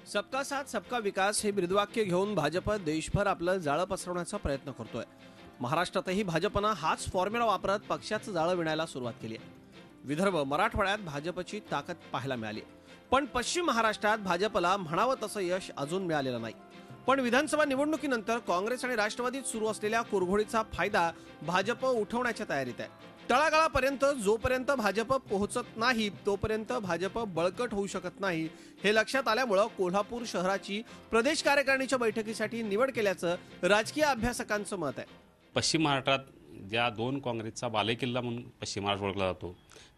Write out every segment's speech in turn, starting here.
सबका साथ सबका विकास हे ब्रीदवाक्य घेऊन भाजप देशभर आपलं जाळं पसरवण्याचा प्रयत्न करतोय। महाराष्ट्रातही भाजपनं हाच फॉर्म्युला वापरत पक्षाचं जाळं विणायला सुरुवात केली आहे। विदर्भ मराठवाड्यात भाजपची ताकद पाहायला मिळाली, पण पश्चिम महाराष्ट्रात भाजपला म्हणावं तसं यश अजून मिळालेलं नाही। पण विधानसभा निवडणुकीनंतर काँग्रेस आणि राष्ट्रवादीत सुरू असलेल्या कुरघोडीचा फायदा भाजप उठवण्याच्या तयारीत आहे। तळागाळापर्यंत जोपर्यंत भाजप पोहोचत नाही तोपर्यंत भाजप बळकट होऊ शकत नाही, हे लक्षात आल्यामुळे कोल्हापूर शहराची प्रदेश कार्यकारिणीच्या बैठकीसाठी निवड केल्याचं राजकीय अभ्यासकांचं मत आहे। पश्चिम महाराष्ट्रात ज्या दोन काँग्रेसचा बालेकिल्ला म्हणून पश्चिम महाराष्ट्र ओळखला जातो,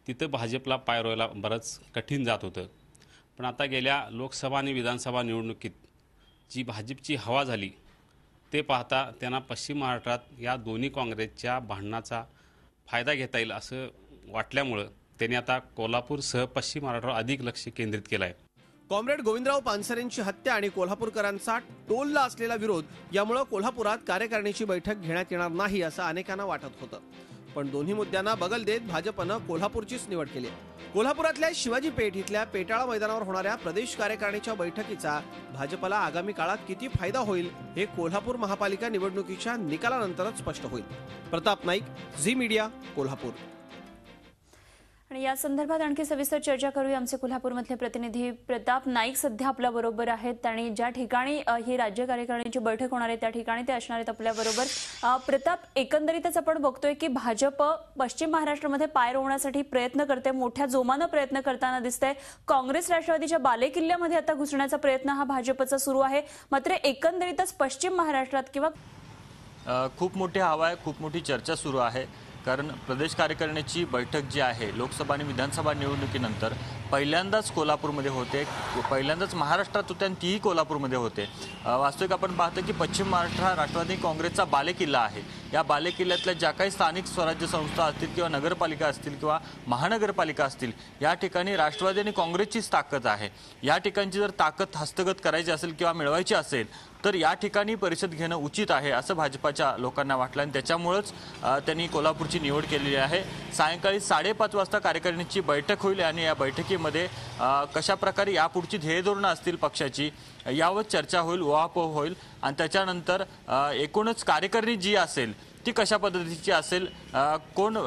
तिथं भाजपला पाय रोवायला बरंच कठीण जात होतं। पण आता गेल्या लोकसभा आणि विधानसभा निवडणुकीत जी भाजपची हवा झाली ते पाहता त्यांना पश्चिम महाराष्ट्रात या दोन्ही काँग्रेसच्या भांडणाचा फायदा घेता येईल असं वाटल्यामुळे त्यांनी आता कोल्हापूरसह पश्चिम महाराष्ट्रावर अधिक लक्ष केंद्रित केलं आहे। कॉम्रेड गोविंदराव पानसरेंची हत्या आणि कोल्हापूरकरांचा टोलला असलेला विरोध यामुळे कोल्हापुरात कार्यकारिणीची बैठक घेण्यात येणार नाही असं अनेकांना वाटत होतं। पण दोन्ही मुद्द्यांना बगल देत भाजपनं कोल्हापूरचीच निवड केली। कोल्हापुरातल्या शिवाजी पेठ इथल्या पेटाळा मैदानावर होणाऱ्या प्रदेश कार्यकारिणीच्या बैठकीचा भाजपला आगामी काळात किती फायदा होईल हे कोल्हापूर महापालिका निवडणुकीच्या निकालानंतरच स्पष्ट होईल। प्रताप नाईक, झी मीडिया, कोल्हापूर। आणि या संदर्भात आणखी सविस्तर चर्चा करूया। आमचे कोल्हापूरमधले प्रतिनिधी प्रताप नाईक सध्या आपल्या बरोबर आहेत आणि ज्या ठिकाणी ही राज्य कार्यकारिणीची बैठक होणार आहे त्या ठिकाणी ते असणार आहेत आपल्या बरोबर। प्रताप, एकंदरीतच आपण बघतोय की भाजप पश्चिम महाराष्ट्रामध्ये पाय रोवण्यासाठी प्रयत्न करते, मोठ्या जोमानं प्रयत्न करताना दिसतंय। काँग्रेस राष्ट्रवादीच्या बालेकिल्ल्यामध्ये आता घुसण्याचा प्रयत्न हा भाजपचा सुरू आहे। मात्र एकंदरीतच पश्चिम महाराष्ट्रात किंवा खूप मोठी हवा आहे, खूप मोठी चर्चा सुरू आहे। कारण प्रदेश कार्यकारिणीची बैठक जी आहे लोकसभा आणि विधानसभा निवडणुकीनंतर पहिल्यांदाच कोल्हापूरमध्ये होते, पहिल्यांदाच महाराष्ट्रात होते आणि तीही कोल्हापूरमध्ये होते। वास्तविक आपण पाहतो की पश्चिम महाराष्ट्र हा राष्ट्रवादी काँग्रेसचा बालेकिल्ला आहे। या बालेकिल्ल्यातल्या ज्या काही स्थानिक स्वराज्य संस्था असतील किंवा नगरपालिका असतील किंवा महानगरपालिका असतील, या ठिकाणी राष्ट्रवादी आणि काँग्रेसचीच ताकद आहे। या ठिकाणची जर ताकद हस्तगत करायची असेल किंवा मिळवायची असेल तर या ठिकाणी परिषद घेणं उचित आहे असं भाजपाच्या लोकांना वाटलं आणि त्याच्यामुळेच त्यांनी कोल्हापूरची निवड केलेली आहे। सायंकाळी 5:30 वाजता कार्यकारिणीची बैठक होईल आणि या बैठकीमध्ये कशा प्रकारे यापुढची ध्येय धोरणं असतील पक्षाची यावर चर्चा होईल, उहापोह होईल आणि त्याच्यानंतर एकूणच कार्यकारिणी जी असेल ती कशा पद्धतीची असेल, कोण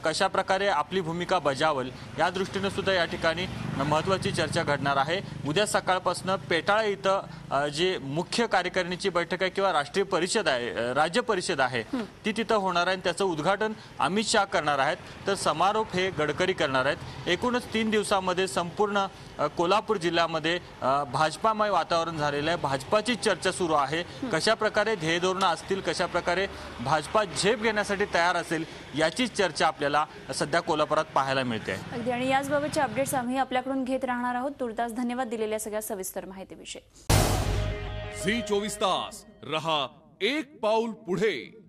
कशा प्रकारे आपली भूमिका बजावेल या दृष्टीने सुद्धा या ठिकाणी महत्त्वाची चर्चा घडणार आहे। उद्या सकाळपासून पेटाळा इथं जी मुख्य कार्यकारिणीची बैठक आहे किंवा राष्ट्रीय परिषद आहे, राज्य परिषद आहे ती तिथं होणार आहे आणि त्याचं उद्घाटन अमित शाह करणार आहेत, तर समारोप हे गडकरी करणार आहेत। एकूणच 3 दिवसांमध्ये संपूर्ण कोल्हापूर जिल्ह्यामध्ये भाजपामय वातावरण झालेलं आहे। भाजपाची चर्चा सुरू आहे, कशा प्रकारे ध्येय धोरणं असतील, कशा प्रकारे भाजपा झेप घेण्यासाठी तयार असेल याची चर्चा आपल्याला सध्या कोल्हापुरात पाहायला मिळते। अगदी, आणि याचबाबतचे अपडेट्स आम्ही आपल्याकडून घेत राहणार आहोत। तुर्तास धन्यवाद दिलेल्या सगळ्या सविस्तर माहितीविषयी। झी 24 तास रहा एक पाऊल पुढे।